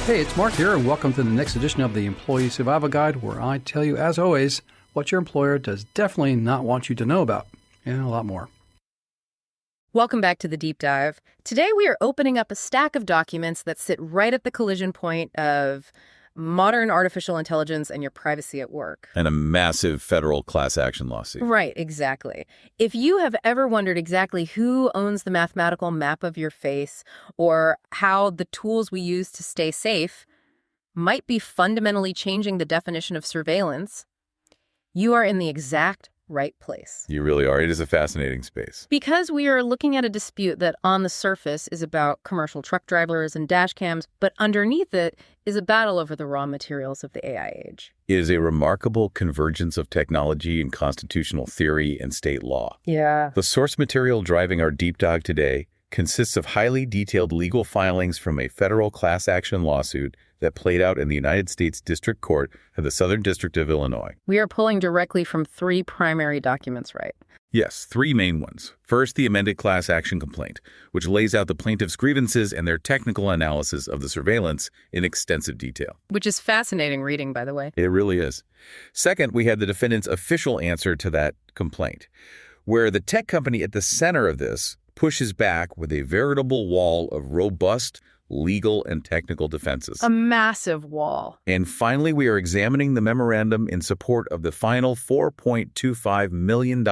Hey, it's Mark here, and welcome to the next edition of the Employee Survival Guide, where I tell you, as always, what your employer does definitely not want you to know about, and a lot more. Welcome back to the Deep Dive. Today we are opening up a stack of documents that sit right at the collision point of modern artificial intelligence and your privacy at work. And a massive federal class action lawsuit. Right, exactly. If you have ever wondered exactly who owns the mathematical map of your face or how the tools we use to stay safe might be fundamentally changing the definition of surveillance, you are in the exact right place. You really are. It is a fascinating space. Because we are looking at a dispute that on the surface is about commercial truck drivers and dash cams, but underneath it is a battle over the raw materials of the AI age. It is a remarkable convergence of technology and constitutional theory and state law. Yeah. The source material driving our deep dive today consists of highly detailed legal filings from a federal class action lawsuit that played out in the United States District Court of the Southern District of Illinois. We are pulling directly from three primary documents, right? Yes, three main ones. First, the amended class action complaint, which lays out the plaintiff's grievances and their technical analysis of the surveillance in extensive detail. Which is fascinating reading, by the way. It really is. Second, we had the defendant's official answer to that complaint, where the tech company at the center of this pushes back with a veritable wall of robust legal and technical defenses. A massive wall. And finally, we are examining the memorandum in support of the final $4.25 million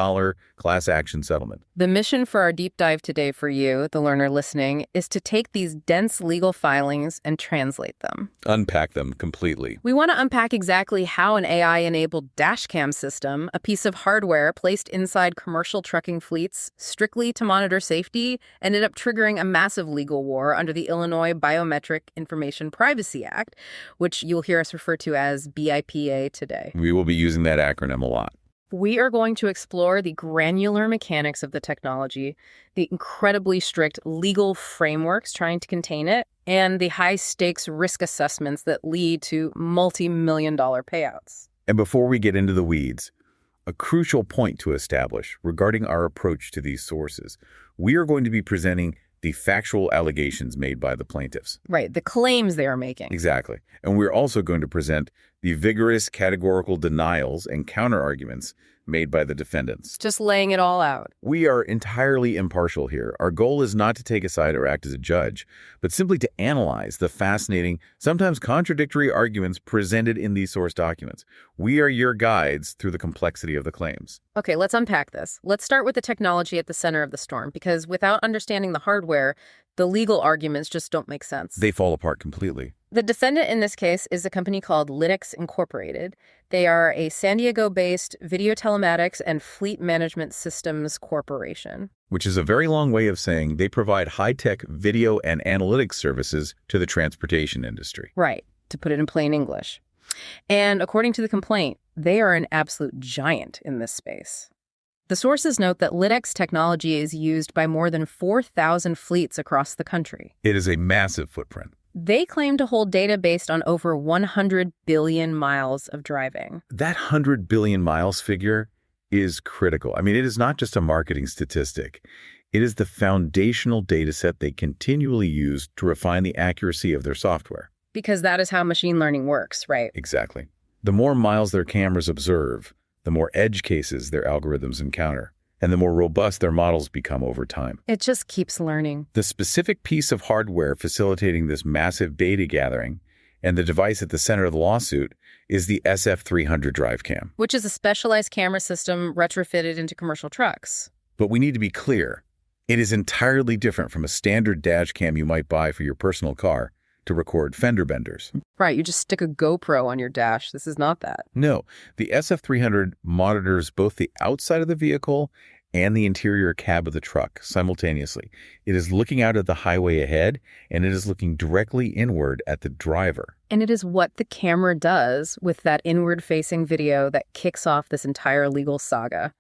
class action settlement. The mission for our deep dive today for you, the learner listening, is to take these dense legal filings and translate them. Unpack them completely. We want to unpack exactly how an AI-enabled dashcam system, a piece of hardware placed inside commercial trucking fleets strictly to monitor safety, ended up triggering a massive legal war under the Illinois Biometric Information Privacy Act, which you'll hear us refer to as BIPA today. We will be using that acronym a lot. We are going to explore the granular mechanics of the technology, the incredibly strict legal frameworks trying to contain it, and the high-stakes risk assessments that lead to multi-million-dollar payouts. And before we get into the weeds, a crucial point to establish regarding our approach to these sources. We are going to be presenting the factual allegations made by the plaintiffs. Right, the claims they are making. Exactly. And we're also going to present the vigorous categorical denials and counterarguments made by the defendants. Just laying it all out. We are entirely impartial here. Our goal is not to take a side or act as a judge, but simply to analyze the fascinating, sometimes contradictory arguments presented in these source documents. We are your guides through the complexity of the claims. Okay, let's unpack this. Let's start with the technology at the center of the storm, because without understanding the hardware, the legal arguments just don't make sense. They fall apart completely. The defendant in this case is a company called Lytx Incorporated. They are a San Diego-based video telematics and fleet management systems corporation. Which is a very long way of saying they provide high-tech video and analytics services to the transportation industry. Right, to put it in plain English. And according to the complaint, they are an absolute giant in this space. The sources note that Lytx technology is used by more than 4,000 fleets across the country. It is a massive footprint. They claim to hold data based on over 100 billion miles of driving. That 100 billion miles figure is critical. I mean, it is not just a marketing statistic. It is the foundational data set they continually use to refine the accuracy of their software. Because that is how machine learning works, right? Exactly. The more miles their cameras observe, the more edge cases their algorithms encounter, and the more robust their models become over time. It just keeps learning. The specific piece of hardware facilitating this massive data gathering and the device at the center of the lawsuit is the SF300 DriveCam. Which is a specialized camera system retrofitted into commercial trucks. But we need to be clear. It is entirely different from a standard dash cam you might buy for your personal car to record fender benders. Right, you just stick a GoPro on your dash. This is not that. No, the SF300 monitors both the outside of the vehicle and the interior cab of the truck simultaneously. It is looking out at the highway ahead, and it is looking directly inward at the driver. And it is what the camera does with that inward-facing video that kicks off this entire legal saga.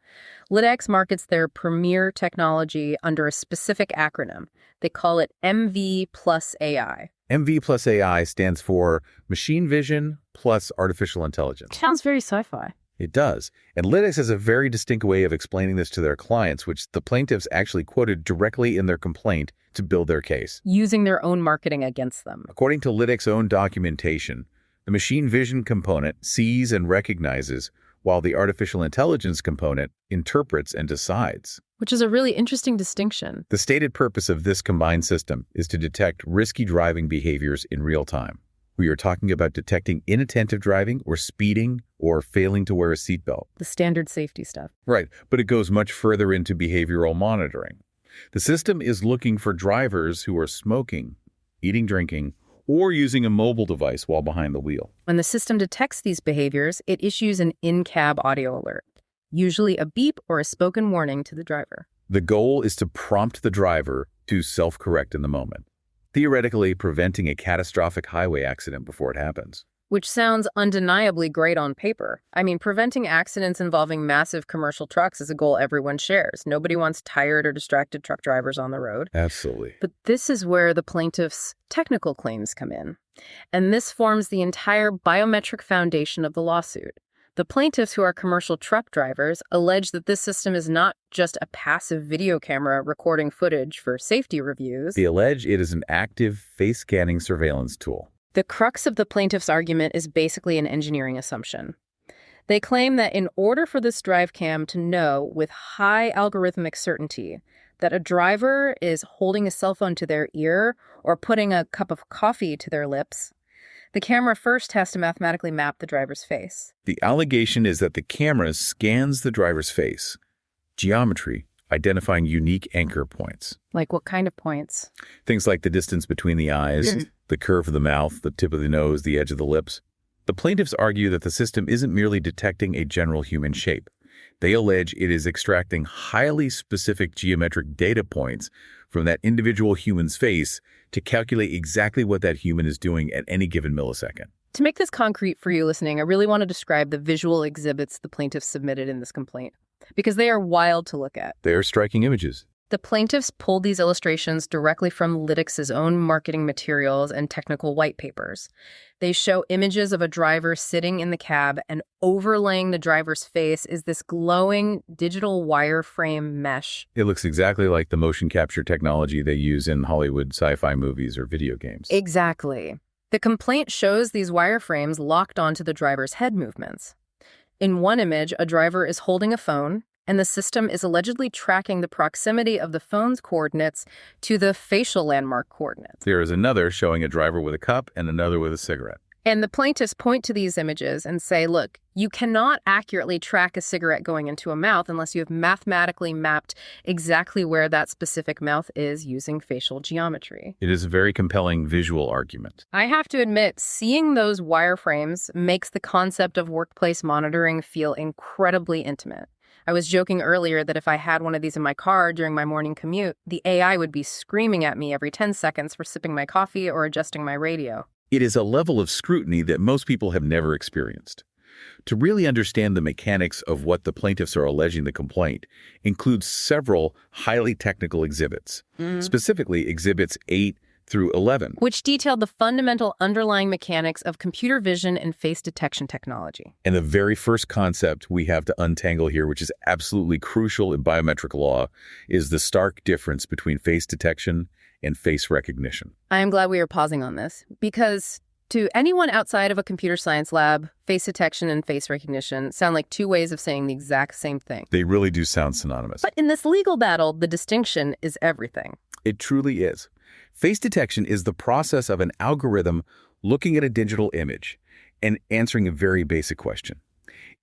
Lytx markets their premier technology under a specific acronym. They call it MV plus AI. MV plus AI stands for Machine Vision plus Artificial Intelligence. Sounds very sci-fi. It does. And Lytx has a very distinct way of explaining this to their clients, which the plaintiffs actually quoted directly in their complaint to build their case. Using their own marketing against them. According to Lytx's own documentation, the machine vision component sees and recognizes, while the artificial intelligence component interprets and decides. Which is a really interesting distinction. The stated purpose of this combined system is to detect risky driving behaviors in real time. We are talking about detecting inattentive driving or speeding or failing to wear a seatbelt. The standard safety stuff. Right, but it goes much further into behavioral monitoring. The system is looking for drivers who are smoking, eating, drinking, or using a mobile device while behind the wheel. When the system detects these behaviors, it issues an in-cab audio alert, usually a beep or a spoken warning to the driver. The goal is to prompt the driver to self-correct in the moment, theoretically preventing a catastrophic highway accident before it happens. Which sounds undeniably great on paper. I mean, preventing accidents involving massive commercial trucks is a goal everyone shares. Nobody wants tired or distracted truck drivers on the road. Absolutely. But this is where the plaintiff's technical claims come in. And this forms the entire biometric foundation of the lawsuit. The plaintiffs, who are commercial truck drivers, allege that this system is not just a passive video camera recording footage for safety reviews. They allege it is an active face-scanning surveillance tool. The crux of the plaintiff's argument is basically an engineering assumption. They claim that in order for this DriveCam to know with high algorithmic certainty that a driver is holding a cell phone to their ear or putting a cup of coffee to their lips, the camera first has to mathematically map the driver's face. The allegation is that the camera scans the driver's face, geometry, identifying unique anchor points. Like what kind of points? Things like the distance between the eyes, the curve of the mouth, the tip of the nose, the edge of the lips. The plaintiffs argue that the system isn't merely detecting a general human shape. They allege it is extracting highly specific geometric data points from that individual human's face to calculate exactly what that human is doing at any given millisecond. To make this concrete for you listening, I really want to describe the visual exhibits the plaintiffs submitted in this complaint, because they are wild to look at. They are striking images. The plaintiffs pulled these illustrations directly from Lytx's own marketing materials and technical white papers. They show images of a driver sitting in the cab, and overlaying the driver's face is this glowing digital wireframe mesh. It looks exactly like the motion capture technology they use in Hollywood sci-fi movies or video games. Exactly. The complaint shows these wireframes locked onto the driver's head movements. In one image, a driver is holding a phone, and the system is allegedly tracking the proximity of the phone's coordinates to the facial landmark coordinates. There is another showing a driver with a cup and another with a cigarette. And the plaintiffs point to these images and say, look, you cannot accurately track a cigarette going into a mouth unless you have mathematically mapped exactly where that specific mouth is using facial geometry. It is a very compelling visual argument. I have to admit, seeing those wireframes makes the concept of workplace monitoring feel incredibly intimate. I was joking earlier that if I had one of these in my car during my morning commute, the AI would be screaming at me every 10 seconds for sipping my coffee or adjusting my radio. It is a level of scrutiny that most people have never experienced. To really understand the mechanics of what the plaintiffs are alleging the complaint includes several highly technical exhibits, specifically Exhibits 8 through 11. Which detailed the fundamental underlying mechanics of computer vision and face detection technology. And the very first concept we have to untangle here, which is absolutely crucial in biometric law, is the stark difference between face detection and face recognition. I am glad we are pausing on this, because to anyone outside of a computer science lab, face detection and face recognition sound like two ways of saying the exact same thing. They really do sound synonymous. But in this legal battle, the distinction is everything. It truly is. Face detection is the process of an algorithm looking at a digital image and answering a very basic question.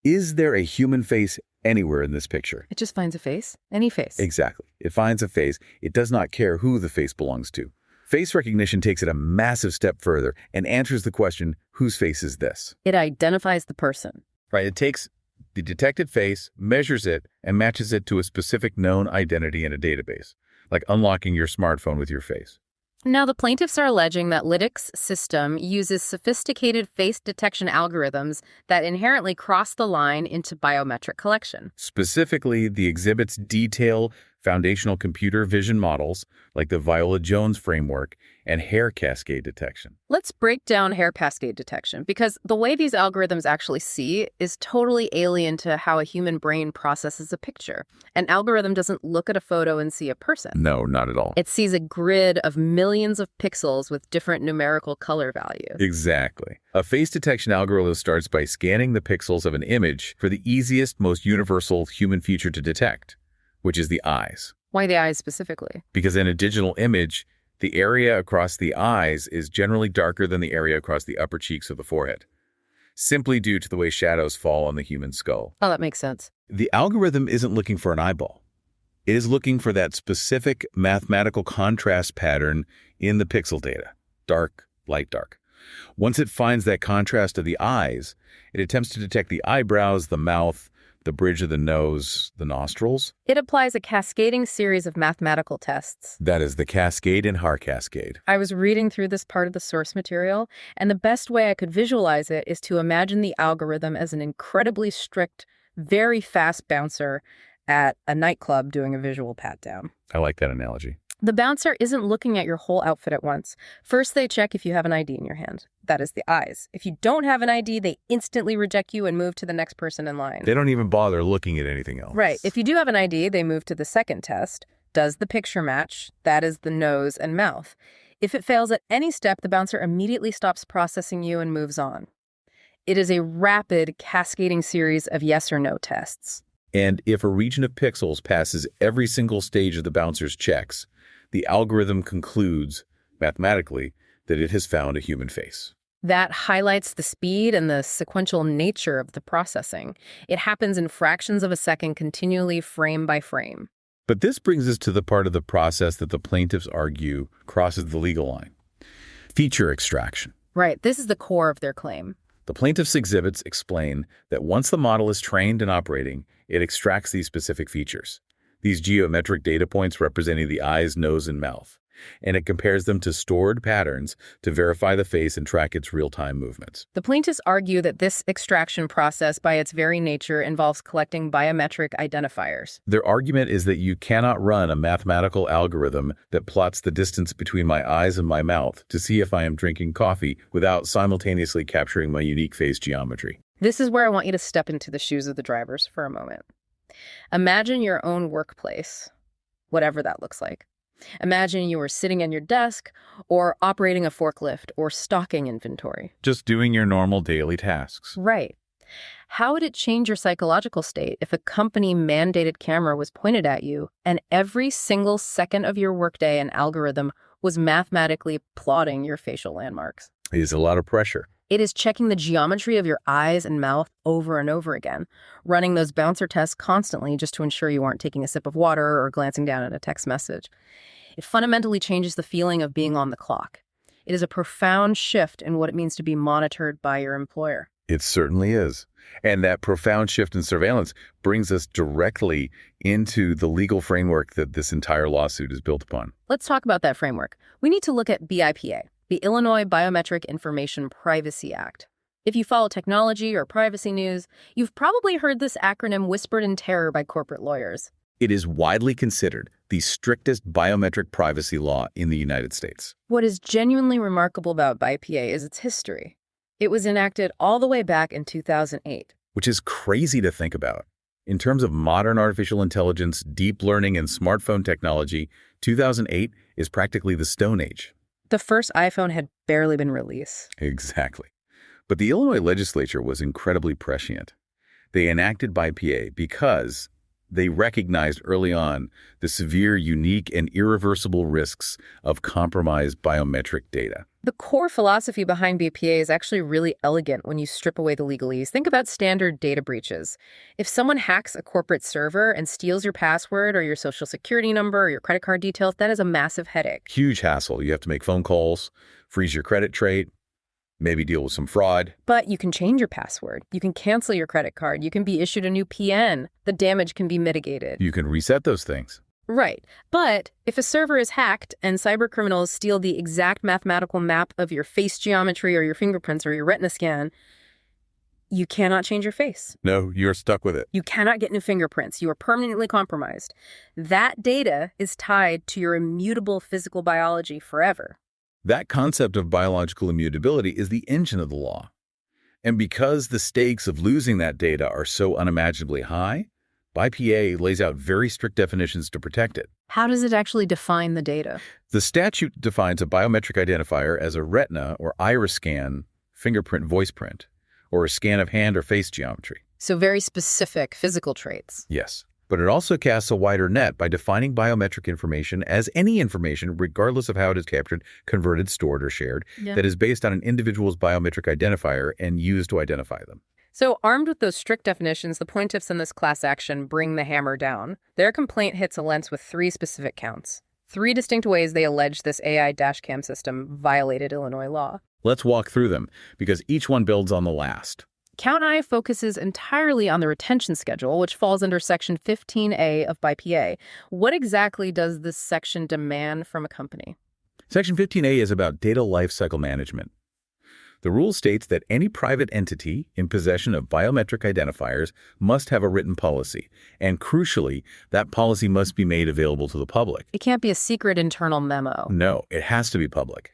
Is there a human face anywhere in this picture? It just finds a face, any face. Exactly. It finds a face. It does not care who the face belongs to. Face recognition takes it a massive step further and answers the question, whose face is this? It identifies the person. Right. It takes the detected face, measures it, and matches it to a specific known identity in a database, like unlocking your smartphone with your face. Now, the plaintiffs are alleging that Lytx's system uses sophisticated face detection algorithms that inherently cross the line into biometric collection. Specifically, the exhibits detail foundational computer vision models like the Viola-Jones framework, and hair cascade detection. Let's break down hair cascade detection, because the way these algorithms actually see is totally alien to how a human brain processes a picture. An algorithm doesn't look at a photo and see a person. No, not at all. It sees a grid of millions of pixels with different numerical color values. Exactly. A face detection algorithm starts by scanning the pixels of an image for the easiest, most universal human feature to detect, which is the eyes. Why the eyes specifically? Because in a digital image, the area across the eyes is generally darker than the area across the upper cheeks or the forehead, simply due to the way shadows fall on the human skull. Oh, that makes sense. The algorithm isn't looking for an eyeball. It is looking for that specific mathematical contrast pattern in the pixel data, dark, light, dark. Once it finds that contrast of the eyes, it attempts to detect the eyebrows, the mouth, the bridge of the nose, the nostrils. It applies a cascading series of mathematical tests. That is the cascade in Haar cascade. I was reading through this part of the source material, and the best way I could visualize it is to imagine the algorithm as an incredibly strict, very fast bouncer at a nightclub doing a visual pat-down. I like that analogy. The bouncer isn't looking at your whole outfit at once. First, they check if you have an ID in your hand. That is the eyes. If you don't have an ID, they instantly reject you and move to the next person in line. They don't even bother looking at anything else. Right. If you do have an ID, they move to the second test. Does the picture match? That is the nose and mouth. If it fails at any step, the bouncer immediately stops processing you and moves on. It is a rapid, cascading series of yes or no tests. And if a region of pixels passes every single stage of the bouncer's checks, the algorithm concludes, mathematically, that it has found a human face. That highlights the speed and the sequential nature of the processing. It happens in fractions of a second, continually, frame by frame. But this brings us to the part of the process that the plaintiffs argue crosses the legal line. Feature extraction. Right. This is the core of their claim. The plaintiffs' exhibits explain that once the model is trained and operating, it extracts these specific features, these geometric data points representing the eyes, nose, and mouth, and it compares them to stored patterns to verify the face and track its real-time movements. The plaintiffs argue that this extraction process, by its very nature, involves collecting biometric identifiers. Their argument is that you cannot run a mathematical algorithm that plots the distance between my eyes and my mouth to see if I am drinking coffee without simultaneously capturing my unique face geometry. This is where I want you to step into the shoes of the drivers for a moment. Imagine your own workplace, whatever that looks like. Imagine you were sitting at your desk or operating a forklift or stocking inventory. Just doing your normal daily tasks. Right. How would it change your psychological state if a company-mandated camera was pointed at you and every single second of your workday an algorithm was mathematically plotting your facial landmarks? It is a lot of pressure. It is checking the geometry of your eyes and mouth over and over again, running those bouncer tests constantly just to ensure you aren't taking a sip of water or glancing down at a text message. It fundamentally changes the feeling of being on the clock. It is a profound shift in what it means to be monitored by your employer. It certainly is. And that profound shift in surveillance brings us directly into the legal framework that this entire lawsuit is built upon. Let's talk about that framework. We need to look at BIPA, the Illinois Biometric Information Privacy Act. If you follow technology or privacy news, you've probably heard this acronym whispered in terror by corporate lawyers. It is widely considered the strictest biometric privacy law in the United States. What is genuinely remarkable about BIPA is its history. It was enacted all the way back in 2008. Which is crazy to think about. In terms of modern artificial intelligence, deep learning, and smartphone technology, 2008 is practically the Stone Age. The first iPhone had barely been released. Exactly. But the Illinois legislature was incredibly prescient. They enacted BIPA because they recognized early on the severe, unique, and irreversible risks of compromised biometric data. The core philosophy behind BIPA is actually really elegant when you strip away the legalese. Think about standard data breaches. If someone hacks a corporate server and steals your password or your social security number or your credit card details, that is a massive headache. Huge hassle. You have to make phone calls, freeze your credit trait, maybe deal with some fraud. But you can change your password. You can cancel your credit card. You can be issued a new PN. The damage can be mitigated. You can reset those things. Right. But if a server is hacked and cybercriminals steal the exact mathematical map of your face geometry or your fingerprints or your retina scan, You cannot change your face. No, you're stuck with it. You cannot get new fingerprints. You are permanently compromised. That data is tied to your immutable physical biology forever. That concept of biological immutability is the engine of the law. And because the stakes of losing that data are so unimaginably high, BIPA lays out very strict definitions to protect it. How does it actually define the data? The statute defines a biometric identifier as a retina or iris scan, fingerprint voice print, or a scan of hand or face geometry. So very specific physical traits. Yes. But it also casts a wider net by defining biometric information as any information, regardless of how it is captured, converted, stored, or shared, that is based on an individual's biometric identifier and used to identify them. So armed with those strict definitions, the plaintiffs in this class action bring the hammer down. Their complaint hits a lens with 3 specific counts. 3 distinct ways they allege this AI dashcam system violated Illinois law. Let's walk through them, because each one builds on the last. Count I focuses entirely on the retention schedule, which falls under Section 15A of BIPA. What exactly does this section demand from a company? Section 15A is about data lifecycle management. The rule states that any private entity in possession of biometric identifiers must have a written policy, and crucially, that policy must be made available to the public. It can't be a secret internal memo. No, it has to be public.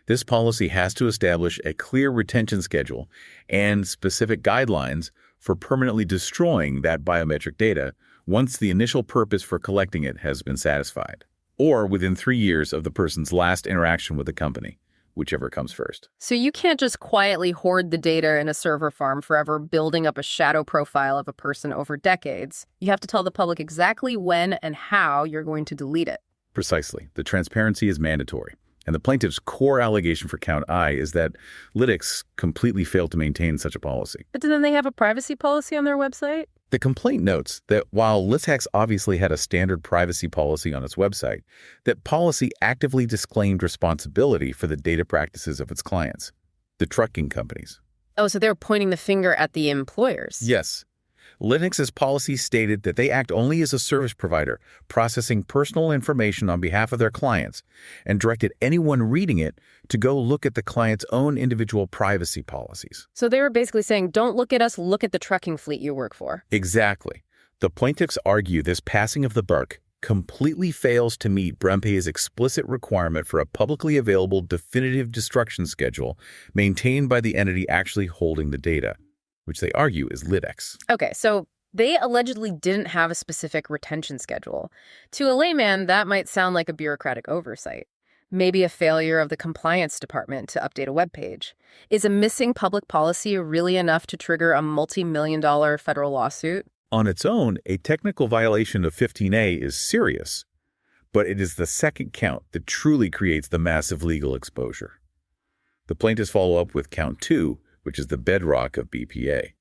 This policy has to establish a clear retention schedule and specific guidelines for permanently destroying that biometric data once the initial purpose for collecting it has been satisfied, or within 3 years of the person's last interaction with the company, whichever comes first. So you can't just quietly hoard the data in a server farm forever, building up a shadow profile of a person over decades. You have to tell the public exactly when and how you're going to delete it. Precisely. The transparency is mandatory. And the plaintiff's core allegation for count I is that Lytx completely failed to maintain such a policy. But then they have a privacy policy on their website? The complaint notes that while Lytx obviously had a standard privacy policy on its website, that policy actively disclaimed responsibility for the data practices of its clients, the trucking companies. Oh, so they're pointing the finger at the employers. Yes. Lytx's policy stated that they act only as a service provider, processing personal information on behalf of their clients, and directed anyone reading it to go look at the client's own individual privacy policies. So they were basically saying, don't look at us, look at the trucking fleet you work for. Exactly. The plaintiffs argue this passing of the buck completely fails to meet BIPA's explicit requirement for a publicly available definitive destruction schedule maintained by the entity actually holding the data, which they argue is Lytx. Okay, so they allegedly didn't have a specific retention schedule. To a layman, that might sound like a bureaucratic oversight. Maybe a failure of the compliance department to update a web page. Is a missing public policy really enough to trigger a multi-million-dollar federal lawsuit? On its own, a technical violation of 15A is serious, but it is the second count that truly creates the massive legal exposure. The plaintiffs follow up with count 2, which is the bedrock of BPA,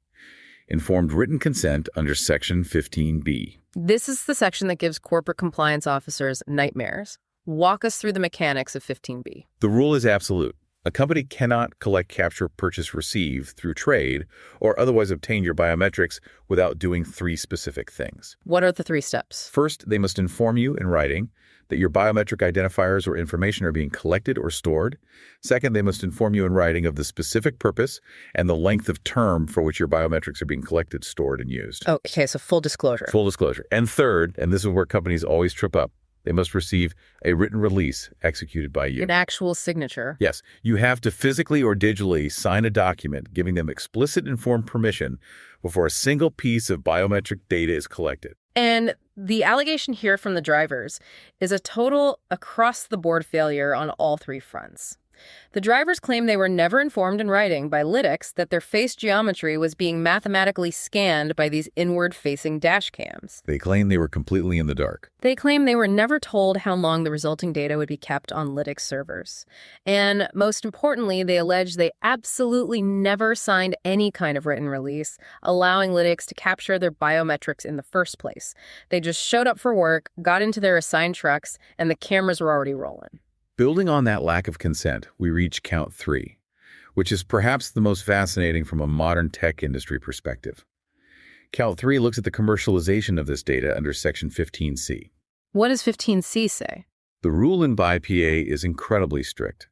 informed written consent under Section 15B. This is the section that gives corporate compliance officers nightmares. Walk us through the mechanics of 15B. The rule is absolute. A company cannot collect, capture, purchase, receive through trade or otherwise obtain your biometrics without doing 3 specific things. What are the 3 steps? First, they must inform you in writing that your biometric identifiers or information are being collected or stored. Second, they must inform you in writing of the specific purpose and the length of term for which your biometrics are being collected, stored, and used. Okay, so full disclosure. Full disclosure. And third, and this is where companies always trip up, they must receive a written release executed by you. An actual signature. Yes. You have to physically or digitally sign a document giving them explicit informed permission before a single piece of biometric data is collected. And the allegation here from the drivers is a total across-the-board failure on all 3 fronts. The drivers claim they were never informed in writing by Lytx that their face geometry was being mathematically scanned by these inward-facing dash cams. They claim they were completely in the dark. They claim they were never told how long the resulting data would be kept on Lytx servers. And most importantly, they allege they absolutely never signed any kind of written release allowing Lytx to capture their biometrics in the first place. They just showed up for work, got into their assigned trucks, and the cameras were already rolling. Building on that lack of consent, we reach count 3, which is perhaps the most fascinating from a modern tech industry perspective. Count 3 looks at the commercialization of this data under Section 15C. What does 15C say? The rule in BIPA is incredibly strict.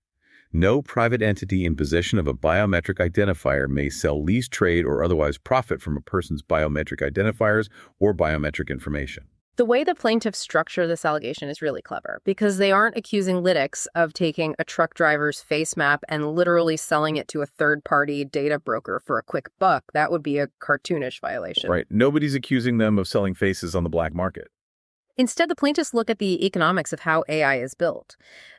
No private entity in possession of a biometric identifier may sell, lease, trade, or otherwise profit from a person's biometric identifiers or biometric information. The way the plaintiffs structure this allegation is really clever because they aren't accusing Lytx of taking a truck driver's face map and literally selling it to a third-party data broker for a quick buck. That would be a cartoonish violation. Right. Nobody's accusing them of selling faces on the black market. Instead, the plaintiffs look at the economics of how AI is built.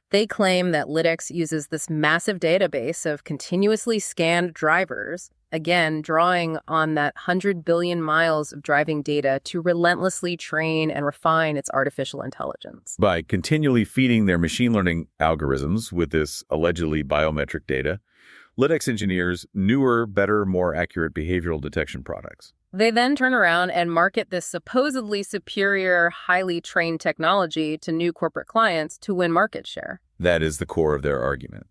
They claim that Lytx uses this massive database of continuously scanned drivers, again, drawing on that 100 billion miles of driving data to relentlessly train and refine its artificial intelligence. By continually feeding their machine learning algorithms with this allegedly biometric data, Lytx engineers newer, better, more accurate behavioral detection products. They then turn around and market this supposedly superior, highly trained technology to new corporate clients to win market share. That is the core of their argument.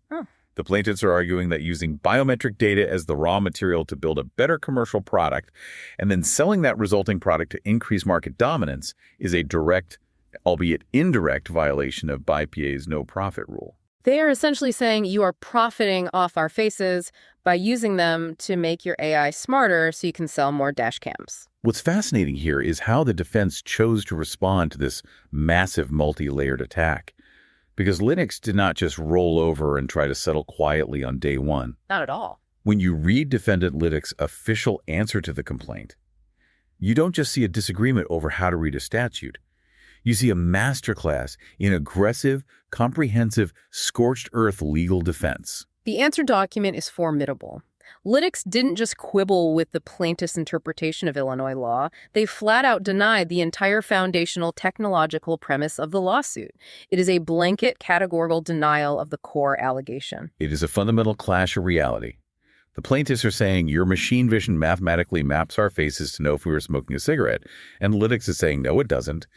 The plaintiffs are arguing that using biometric data as the raw material to build a better commercial product and then selling that resulting product to increase market dominance is a direct, albeit indirect, violation of BIPA's no-profit rule. They are essentially saying you are profiting off our faces by using them to make your AI smarter so you can sell more dash cams. What's fascinating here is how the defense chose to respond to this massive multi-layered attack. Because Lytx did not just roll over and try to settle quietly on day one. Not at all. When you read defendant Lytx's official answer to the complaint, you don't just see a disagreement over how to read a statute. You see a masterclass in aggressive, comprehensive, scorched earth legal defense. The answer document is formidable. Lytx didn't just quibble with the plaintiff's interpretation of Illinois law. They flat out denied the entire foundational technological premise of the lawsuit. It is a blanket categorical denial of the core allegation. It is a fundamental clash of reality. The plaintiffs are saying your machine vision mathematically maps our faces to know if we were smoking a cigarette, and Lytx is saying, no, it doesn't.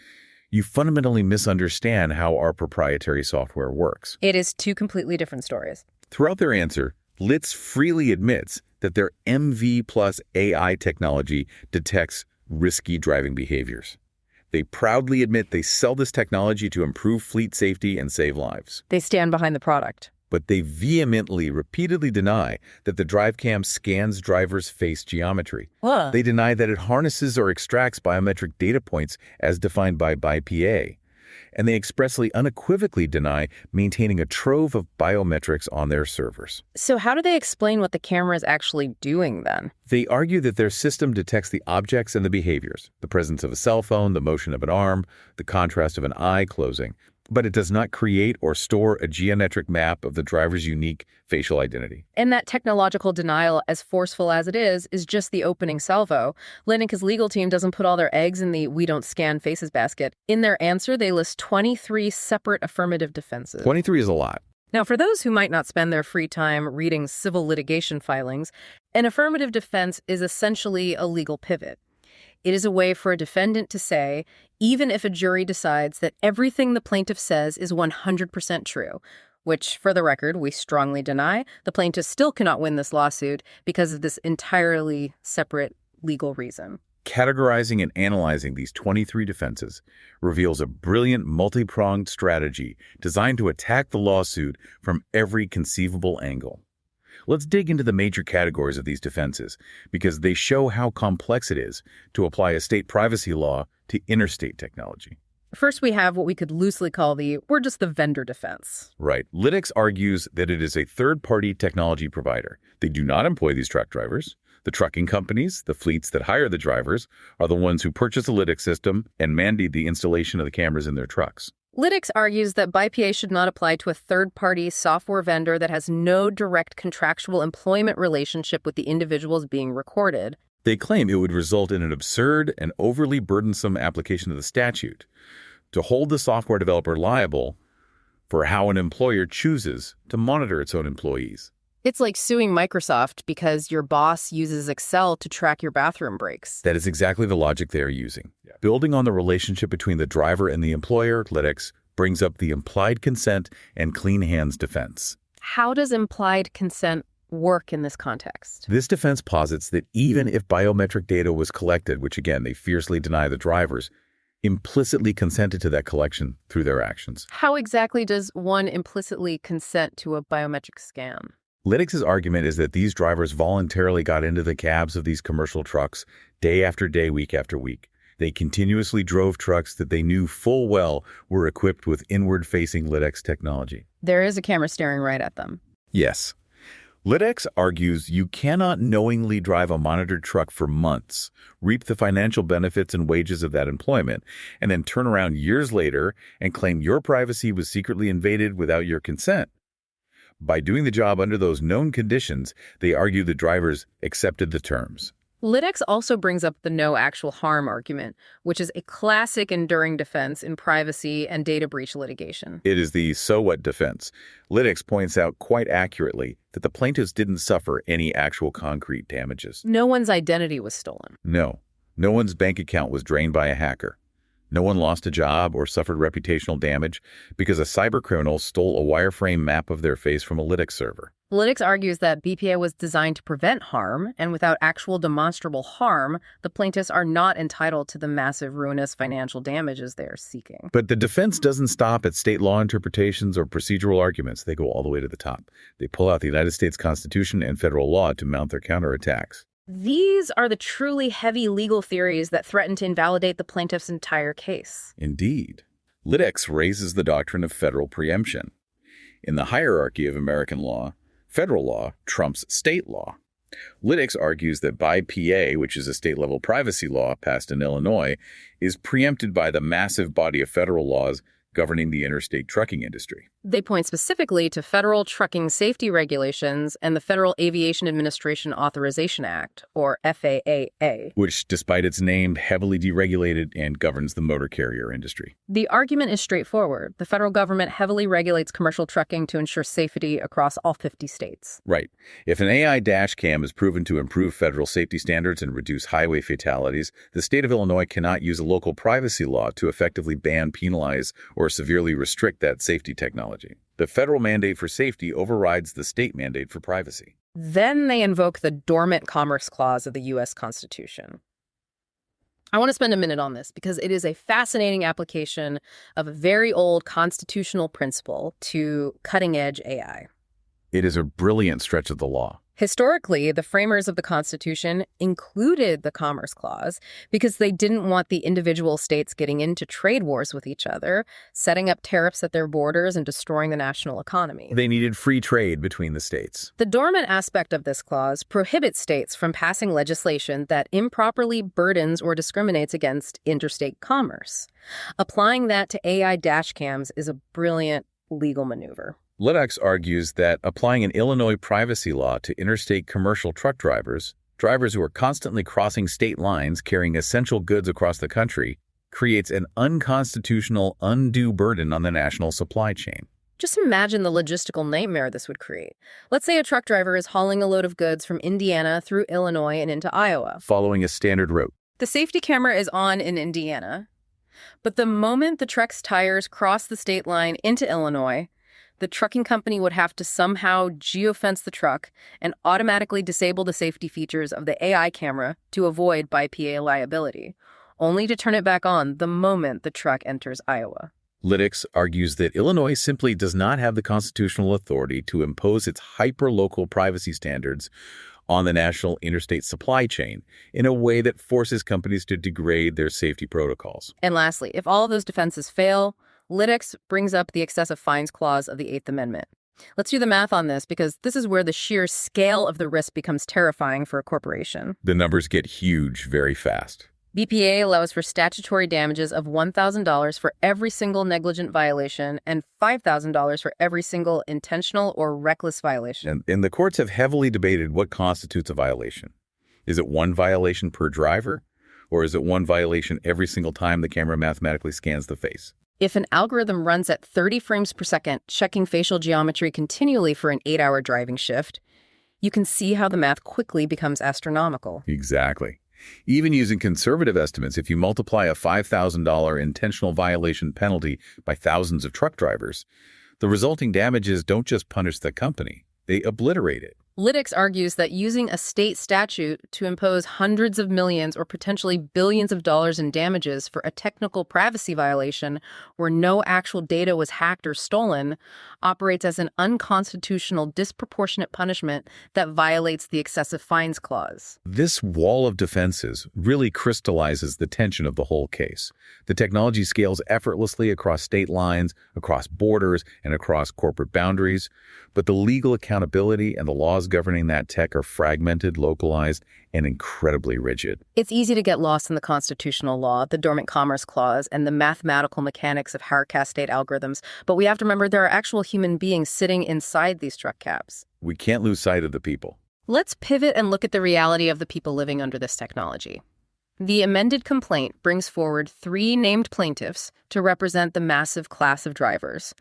You fundamentally misunderstand how our proprietary software works. It is two completely different stories. Throughout their answer, Lytx freely admits that their MV plus AI technology detects risky driving behaviors. They proudly admit they sell this technology to improve fleet safety and save lives. They stand behind the product. But they vehemently, repeatedly deny that the DriveCam scans drivers' face geometry. What? They deny that it harnesses or extracts biometric data points as defined by BIPA. And they expressly, unequivocally deny maintaining a trove of biometrics on their servers. So how do they explain what the camera is actually doing then? They argue that their system detects the objects and the behaviors, the presence of a cell phone, the motion of an arm, the contrast of an eye closing, but it does not create or store a geometric map of the driver's unique facial identity. And that technological denial, as forceful as it is just the opening salvo. Lytx's legal team doesn't put all their eggs in the "we don't scan faces" basket. In their answer, they list 23 separate affirmative defenses. 23 is a lot. Now, for those who might not spend their free time reading civil litigation filings, an affirmative defense is essentially a legal pivot. It is a way for a defendant to say, even if a jury decides that everything the plaintiff says is 100% true, which, for the record, we strongly deny, the plaintiff still cannot win this lawsuit because of this entirely separate legal reason. Categorizing and analyzing these 23 defenses reveals a brilliant multi-pronged strategy designed to attack the lawsuit from every conceivable angle. Let's dig into the major categories of these defenses because they show how complex it is to apply a state privacy law to interstate technology. First, we have what we could loosely call we're just the vendor defense. Right. Lytx argues that it is a third-party technology provider. They do not employ these truck drivers. The trucking companies, the fleets that hire the drivers, are the ones who purchase the Lytx system and mandate the installation of the cameras in their trucks. Lytx argues that BIPA should not apply to a third-party software vendor that has no direct contractual employment relationship with the individuals being recorded. They claim it would result in an absurd and overly burdensome application of the statute to hold the software developer liable for how an employer chooses to monitor its own employees. It's like suing Microsoft because your boss uses Excel to track your bathroom breaks. That is exactly the logic they are using. Yeah. Building on the relationship between the driver and the employer, Lytx brings up the implied consent and clean hands defense. How does implied consent work in this context? This defense posits that even if biometric data was collected, which again they fiercely deny the drivers, implicitly consented to that collection through their actions. How exactly does one implicitly consent to a biometric scam? Lytx's argument is that these drivers voluntarily got into the cabs of these commercial trucks day after day, week after week. They continuously drove trucks that they knew full well were equipped with inward-facing Lytx technology. There is a camera staring right at them. Yes. Lytx argues you cannot knowingly drive a monitored truck for months, reap the financial benefits and wages of that employment, and then turn around years later and claim your privacy was secretly invaded without your consent. By doing the job under those known conditions, they argue the drivers accepted the terms. Lytx also brings up the no actual harm argument, which is a classic enduring defense in privacy and data breach litigation. It is the so what defense. Lytx points out quite accurately that the plaintiffs didn't suffer any actual concrete damages. No one's identity was stolen. No one's bank account was drained by a hacker. No one lost a job or suffered reputational damage because a cybercriminal stole a wireframe map of their face from a Lytx server. Lytx argues that BPA was designed to prevent harm, and without actual demonstrable harm, the plaintiffs are not entitled to the massive ruinous financial damages they are seeking. But the defense doesn't stop at state law interpretations or procedural arguments. They go all the way to the top. They pull out the United States Constitution and federal law to mount their counterattacks. These are the truly heavy legal theories that threaten to invalidate the plaintiff's entire case. Indeed. Lytx raises the doctrine of federal preemption. In the hierarchy of American law, federal law trumps state law. Lytx argues that BIPA, which is a state-level privacy law passed in Illinois, is preempted by the massive body of federal laws governing the interstate trucking industry. They point specifically to federal trucking safety regulations and the Federal Aviation Administration Authorization Act, or FAAA, which, despite its name, heavily deregulated and governs the motor carrier industry. The argument is straightforward. The federal government heavily regulates commercial trucking to ensure safety across all 50 states. Right. If an AI dash cam is proven to improve federal safety standards and reduce highway fatalities, the state of Illinois cannot use a local privacy law to effectively ban, penalize, or severely restrict that safety technology. The federal mandate for safety overrides the state mandate for privacy. Then they invoke the dormant Commerce Clause of the U.S. Constitution. I want to spend a minute on this because it is a fascinating application of a very old constitutional principle to cutting-edge AI. It is a brilliant stretch of the law. Historically, the framers of the Constitution included the Commerce Clause because they didn't want the individual states getting into trade wars with each other, setting up tariffs at their borders, and destroying the national economy. They needed free trade between the states. The dormant aspect of this clause prohibits states from passing legislation that improperly burdens or discriminates against interstate commerce. Applying that to AI dash cams is a brilliant legal maneuver. Lytx argues that applying an Illinois privacy law to interstate commercial truck drivers who are constantly crossing state lines carrying essential goods across the country, creates an unconstitutional, undue burden on the national supply chain. Just imagine the logistical nightmare this would create. Let's say a truck driver is hauling a load of goods from Indiana through Illinois and into Iowa, following a standard route. The safety camera is on in Indiana, but the moment the truck's tires cross the state line into Illinois, the trucking company would have to somehow geofence the truck and automatically disable the safety features of the AI camera to avoid BIPA liability, only to turn it back on the moment the truck enters Iowa. Lytx argues that Illinois simply does not have the constitutional authority to impose its hyper-local privacy standards on the national interstate supply chain in a way that forces companies to degrade their safety protocols. And lastly, if all of those defenses fail, Lytx brings up the excessive fines clause of the Eighth Amendment. Let's do the math on this because this is where the sheer scale of the risk becomes terrifying for a corporation. The numbers get huge very fast. BPA allows for statutory damages of $1,000 for every single negligent violation and $5,000 for every single intentional or reckless violation. And the courts have heavily debated what constitutes a violation. Is it one violation per driver? Or is it one violation every single time the camera mathematically scans the face? If an algorithm runs at 30 frames per second, checking facial geometry continually for an 8-hour driving shift, you can see how the math quickly becomes astronomical. Exactly. Even using conservative estimates, if you multiply a $5,000 intentional violation penalty by thousands of truck drivers, the resulting damages don't just punish the company, they obliterate it. Lytx argues that using a state statute to impose hundreds of millions or potentially billions of dollars in damages for a technical privacy violation where no actual data was hacked or stolen operates as an unconstitutional disproportionate punishment that violates the excessive fines clause. This wall of defenses really crystallizes the tension of the whole case. The technology scales effortlessly across state lines, across borders, and across corporate boundaries, but the legal accountability and the laws governing that tech are fragmented, localized, and incredibly rigid. It's easy to get lost in the constitutional law, the dormant commerce clause, and the mathematical mechanics of hard-cast state algorithms, but we have to remember there are actual human beings sitting inside these truck cabs. We can't lose sight of the people. Let's pivot and look at the reality of the people living under this technology. The amended complaint brings forward 3 named plaintiffs to represent the massive class of drivers.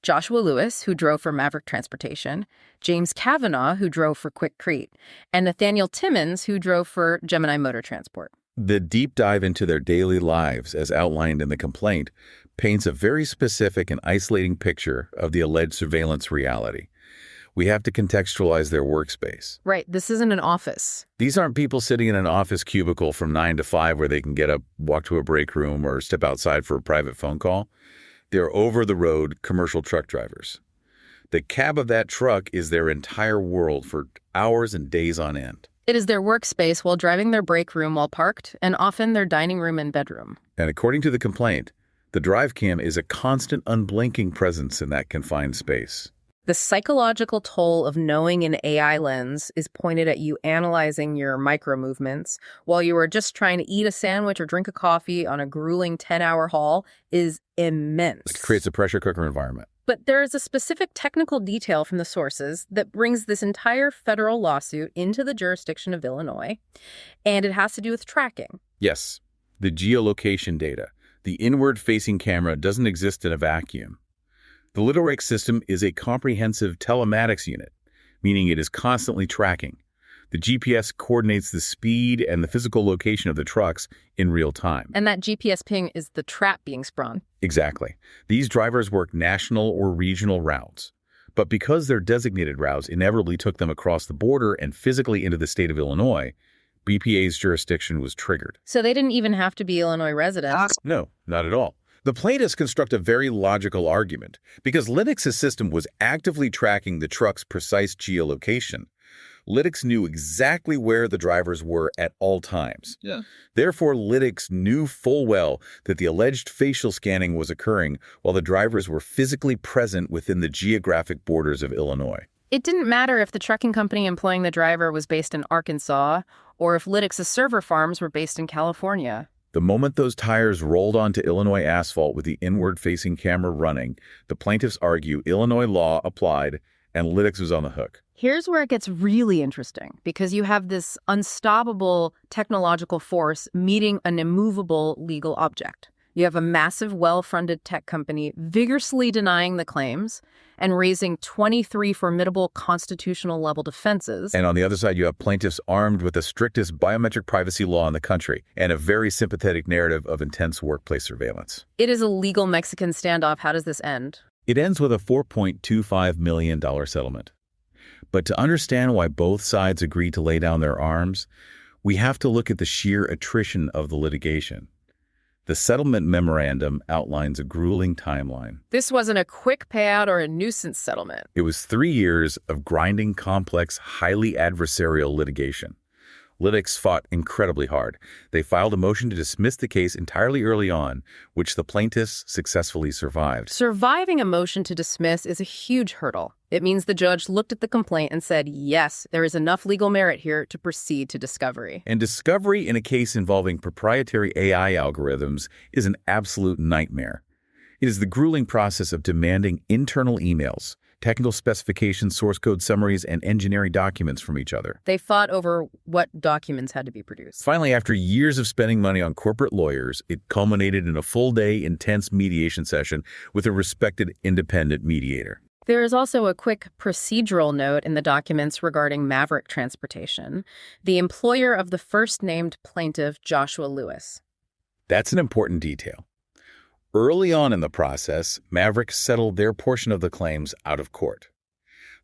Joshua Lewis, who drove for Maverick Transportation, James Kavanaugh, who drove for Quick Crete, and Nathaniel Timmons, who drove for Gemini Motor Transport. The deep dive into their daily lives, as outlined in the complaint, paints a very specific and isolating picture of the alleged surveillance reality. We have to contextualize their workspace. Right, this isn't an office. These aren't people sitting in an office cubicle from 9 to 5 where they can get up, walk to a break room, or step outside for a private phone call. They're over-the-road commercial truck drivers. The cab of that truck is their entire world for hours and days on end. It is their workspace while driving their break room while parked, and often their dining room and bedroom. And according to the complaint, the DriveCam is a constant, unblinking presence in that confined space. The psychological toll of knowing an AI lens is pointed at you analyzing your micro-movements while you are just trying to eat a sandwich or drink a coffee on a grueling 10-hour haul is immense. It creates a pressure cooker environment. But there is a specific technical detail from the sources that brings this entire federal lawsuit into the jurisdiction of Illinois, and it has to do with tracking. Yes, the geolocation data. The inward-facing camera doesn't exist in a vacuum. The Lytx system is a comprehensive telematics unit, meaning it is constantly tracking. The GPS coordinates the speed and the physical location of the trucks in real time. And that GPS ping is the trap being sprung. Exactly. These drivers work national or regional routes. But because their designated routes inevitably took them across the border and physically into the state of Illinois, BPA's jurisdiction was triggered. So they didn't even have to be Illinois residents. No, not at all. The plaintiffs construct a very logical argument. Because Lytx's system was actively tracking the truck's precise geolocation, Lytx knew exactly where the drivers were at all times. Therefore, Lytx knew full well that the alleged facial scanning was occurring while the drivers were physically present within the geographic borders of Illinois. It didn't matter if the trucking company employing the driver was based in Arkansas or if Lytx's server farms were based in California. The moment those tires rolled onto Illinois asphalt with the inward-facing camera running, the plaintiffs argue Illinois law applied and Lytx was on the hook. Here's where it gets really interesting, because you have this unstoppable technological force meeting an immovable legal object. You have a massive, well-funded tech company vigorously denying the claims and raising 23 formidable constitutional-level defenses. And on the other side, you have plaintiffs armed with the strictest biometric privacy law in the country and a very sympathetic narrative of intense workplace surveillance. It is a legal Mexican standoff. How does this end? It ends with a $4.25 million settlement. But to understand why both sides agreed to lay down their arms, we have to look at the sheer attrition of the litigation. The settlement memorandum outlines a grueling timeline. This wasn't a quick payout or a nuisance settlement. It was 3 years of grinding, complex, highly adversarial litigation. Lytx fought incredibly hard. They filed a motion to dismiss the case entirely early on, which the plaintiffs successfully survived. Surviving a motion to dismiss is a huge hurdle. It means the judge looked at the complaint and said, yes, there is enough legal merit here to proceed to discovery. And discovery in a case involving proprietary AI algorithms is an absolute nightmare. It is the grueling process of demanding internal emails, technical specifications, source code summaries, and engineering documents from each other. They fought over what documents had to be produced. Finally, after years of spending money on corporate lawyers, it culminated in a full-day, intense mediation session with a respected independent mediator. There is also a quick procedural note in the documents regarding Maverick Transportation, the employer of the first-named plaintiff, Joshua Lewis. That's an important detail. Early on in the process, Maverick settled their portion of the claims out of court.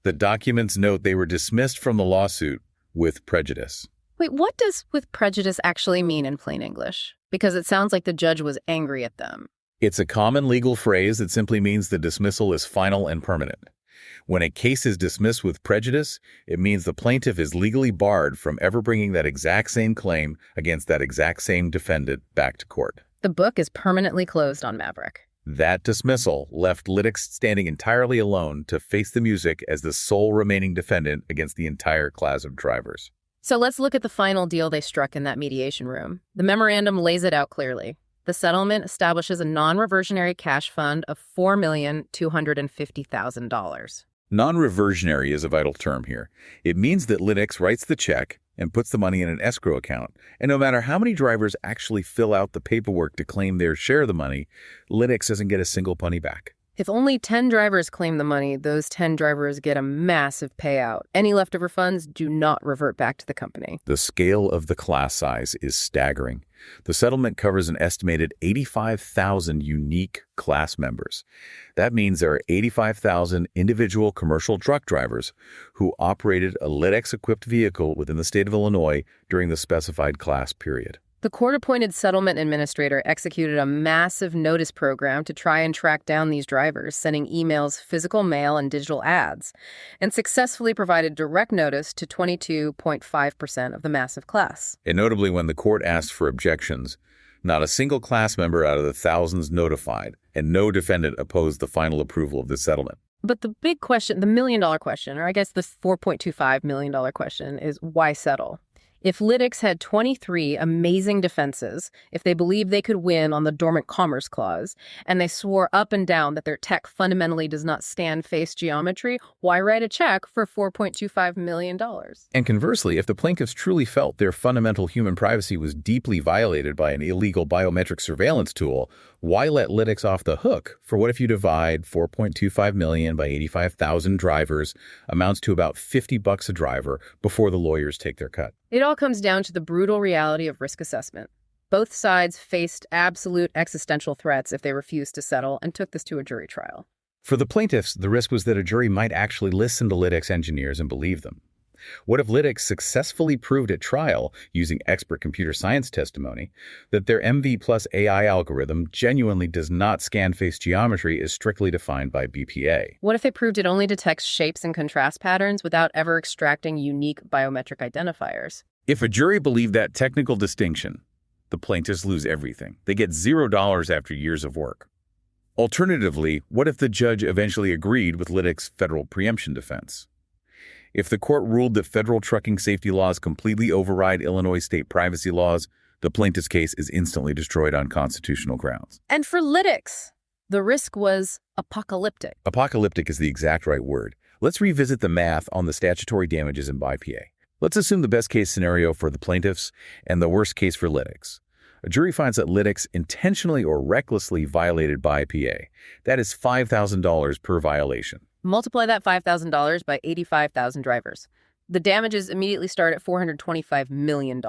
The documents note they were dismissed from the lawsuit with prejudice. Wait, what does with prejudice actually mean in plain English? Because it sounds like the judge was angry at them. It's a common legal phrase that simply means the dismissal is final and permanent. When a case is dismissed with prejudice, it means the plaintiff is legally barred from ever bringing that exact same claim against that exact same defendant back to court. The book is permanently closed on Maverick. That dismissal left Lytx standing entirely alone to face the music as the sole remaining defendant against the entire class of drivers. So let's look at the final deal they struck in that mediation room. The memorandum lays it out clearly. The settlement establishes a non-reversionary cash fund of $4,250,000. Non-reversionary is a vital term here. It means that Lytx writes the check and puts the money in an escrow account, and no matter how many drivers actually fill out the paperwork to claim their share of the money, Lytx doesn't get a single penny back. If only 10 drivers claim the money, those 10 drivers get a massive payout. Any leftover funds do not revert back to the company. The scale of the class size is staggering. The settlement covers an estimated 85,000 unique class members. That means there are 85,000 individual commercial truck drivers who operated a Lytx-equipped vehicle within the state of Illinois during the specified class period. The court-appointed settlement administrator executed a massive notice program to try and track down these drivers, sending emails, physical mail, and digital ads, and successfully provided direct notice to 22.5% of the massive class. And notably, when the court asked for objections, not a single class member out of the thousands notified, and no defendant opposed the final approval of the settlement. But the big question, the million-dollar question, or I guess the $4.25 million question, is why settle? If Lytx had 23 amazing defenses, if they believed they could win on the dormant commerce clause, and they swore up and down that their tech fundamentally does not scan face geometry, why write a check for $4.25 million? And conversely, if the plaintiffs truly felt their fundamental human privacy was deeply violated by an illegal biometric surveillance tool, why let Lytx off the hook for what if you divide $4.25 million by 85,000 drivers amounts to about $50 a driver before the lawyers take their cut? It all comes down to the brutal reality of risk assessment. Both sides faced absolute existential threats if they refused to settle and took this to a jury trial. For the plaintiffs, the risk was that a jury might actually listen to Lytx engineers and believe them. What if Lytx successfully proved at trial, using expert computer science testimony, that their MV plus AI algorithm genuinely does not scan face geometry as strictly defined by BPA? What if they proved it only detects shapes and contrast patterns without ever extracting unique biometric identifiers? If a jury believed that technical distinction, the plaintiffs lose everything. They get $0 after years of work. Alternatively, what if the judge eventually agreed with Lytx's federal preemption defense? If the court ruled that federal trucking safety laws completely override Illinois state privacy laws, the plaintiff's case is instantly destroyed on constitutional grounds. And for Lytx, the risk was apocalyptic. Apocalyptic is the exact right word. Let's revisit the math on the statutory damages in BIPA. Let's assume the best case scenario for the plaintiffs and the worst case for Lytx. A jury finds that Lytx intentionally or recklessly violated BIPA. That is $5,000 per violation. Multiply that $5,000 by 85,000 drivers. The damages immediately start at $425 million.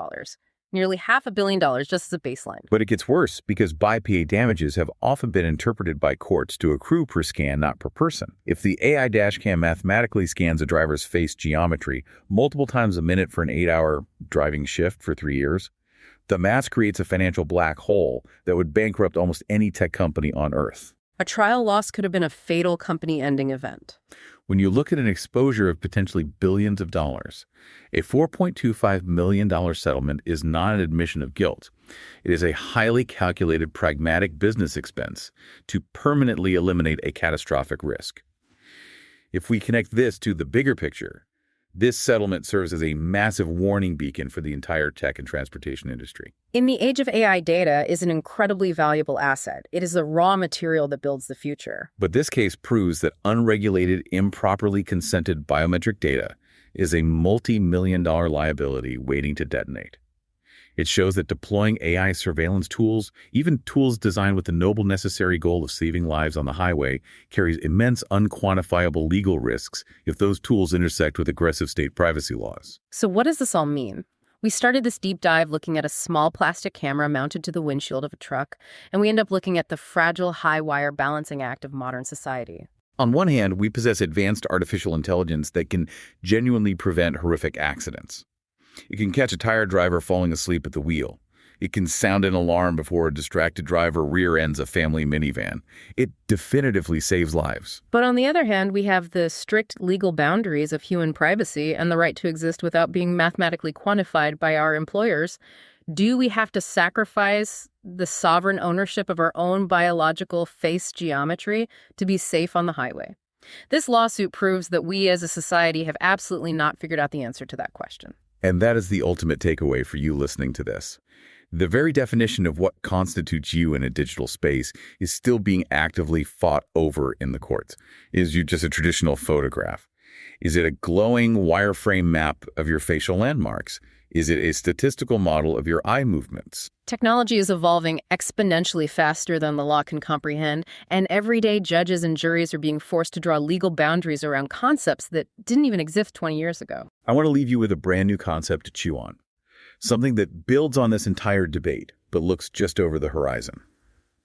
Nearly $500 million just as a baseline. But it gets worse because BIPA damages have often been interpreted by courts to accrue per scan, not per person. If the AI dashcam mathematically scans a driver's face geometry multiple times a minute for an 8-hour driving shift for 3 years, the math creates a financial black hole that would bankrupt almost any tech company on Earth. A trial loss could have been a fatal company-ending event. When you look at an exposure of potentially billions of dollars, a $4.25 million settlement is not an admission of guilt. It is a highly calculated pragmatic business expense to permanently eliminate a catastrophic risk. If we connect this to the bigger picture, this settlement serves as a massive warning beacon for the entire tech and transportation industry. In the age of AI, data is an incredibly valuable asset. It is the raw material that builds the future. But this case proves that unregulated, improperly consented biometric data is a multi-million-dollar liability waiting to detonate. It shows that deploying AI surveillance tools, even tools designed with the noble necessary goal of saving lives on the highway, carries immense unquantifiable legal risks if those tools intersect with aggressive state privacy laws. So what does this all mean? We started this deep dive looking at a small plastic camera mounted to the windshield of a truck, and we end up looking at the fragile high-wire balancing act of modern society. On one hand, we possess advanced artificial intelligence that can genuinely prevent horrific accidents. It can catch a tired driver falling asleep at the wheel. It can sound an alarm before a distracted driver rear-ends a family minivan. It definitively saves lives. But on the other hand, we have the strict legal boundaries of human privacy and the right to exist without being mathematically quantified by our employers. Do we have to sacrifice the sovereign ownership of our own biological face geometry to be safe on the highway? This lawsuit proves that we as a society have absolutely not figured out the answer to that question. And that is the ultimate takeaway for you listening to this. The very definition of what constitutes you in a digital space is still being actively fought over in the courts. Is you just a traditional photograph? Is it a glowing wireframe map of your facial landmarks? Is it a statistical model of your eye movements? Technology is evolving exponentially faster than the law can comprehend, and everyday judges and juries are being forced to draw legal boundaries around concepts that didn't even exist 20 years ago. I want to leave you with a brand new concept to chew on. Something that builds on this entire debate, but looks just over the horizon.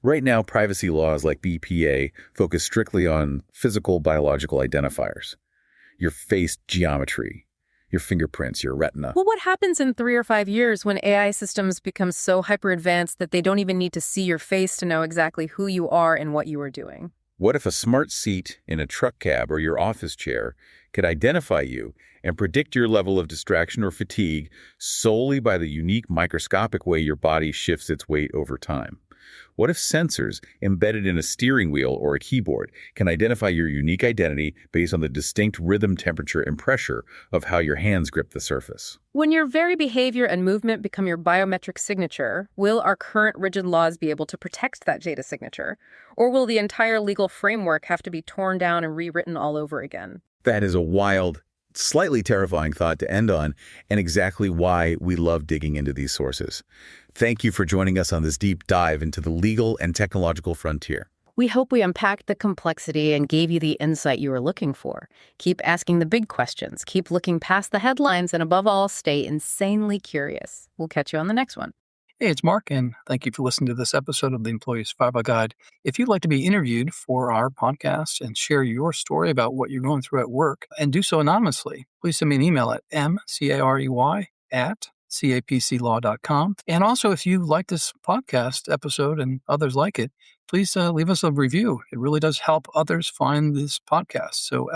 Right now, privacy laws like BPA focus strictly on physical biological identifiers. Your face geometry, your fingerprints, your retina. Well, what happens in 3 or 5 years when AI systems become so hyper-advanced that they don't even need to see your face to know exactly who you are and what you are doing? What if a smart seat in a truck cab or your office chair could identify you and predict your level of distraction or fatigue solely by the unique microscopic way your body shifts its weight over time? What if sensors embedded in a steering wheel or a keyboard can identify your unique identity based on the distinct rhythm, temperature, and pressure of how your hands grip the surface? When your very behavior and movement become your biometric signature, will our current rigid laws be able to protect that data signature? Or will the entire legal framework have to be torn down and rewritten all over again? That is a wild, slightly terrifying thought to end on, and exactly why we love digging into these sources. Thank you for joining us on this deep dive into the legal and technological frontier. We hope we unpacked the complexity and gave you the insight you were looking for. Keep asking the big questions, keep looking past the headlines, and above all, stay insanely curious. We'll catch you on the next one. Hey, it's Mark, and thank you for listening to this episode of the Employee Survival Guide. If you'd like to be interviewed for our podcast and share your story about what you're going through at work, and do so anonymously, please send me an email at mcarey@capclaw.com. And also, if you like this podcast episode and others like it, please leave us a review. It really does help others find this podcast. So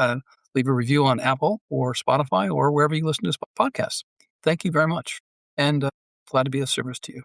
leave a review on Apple or Spotify or wherever you listen to this podcast. Thank you very much, and glad to be of service to you.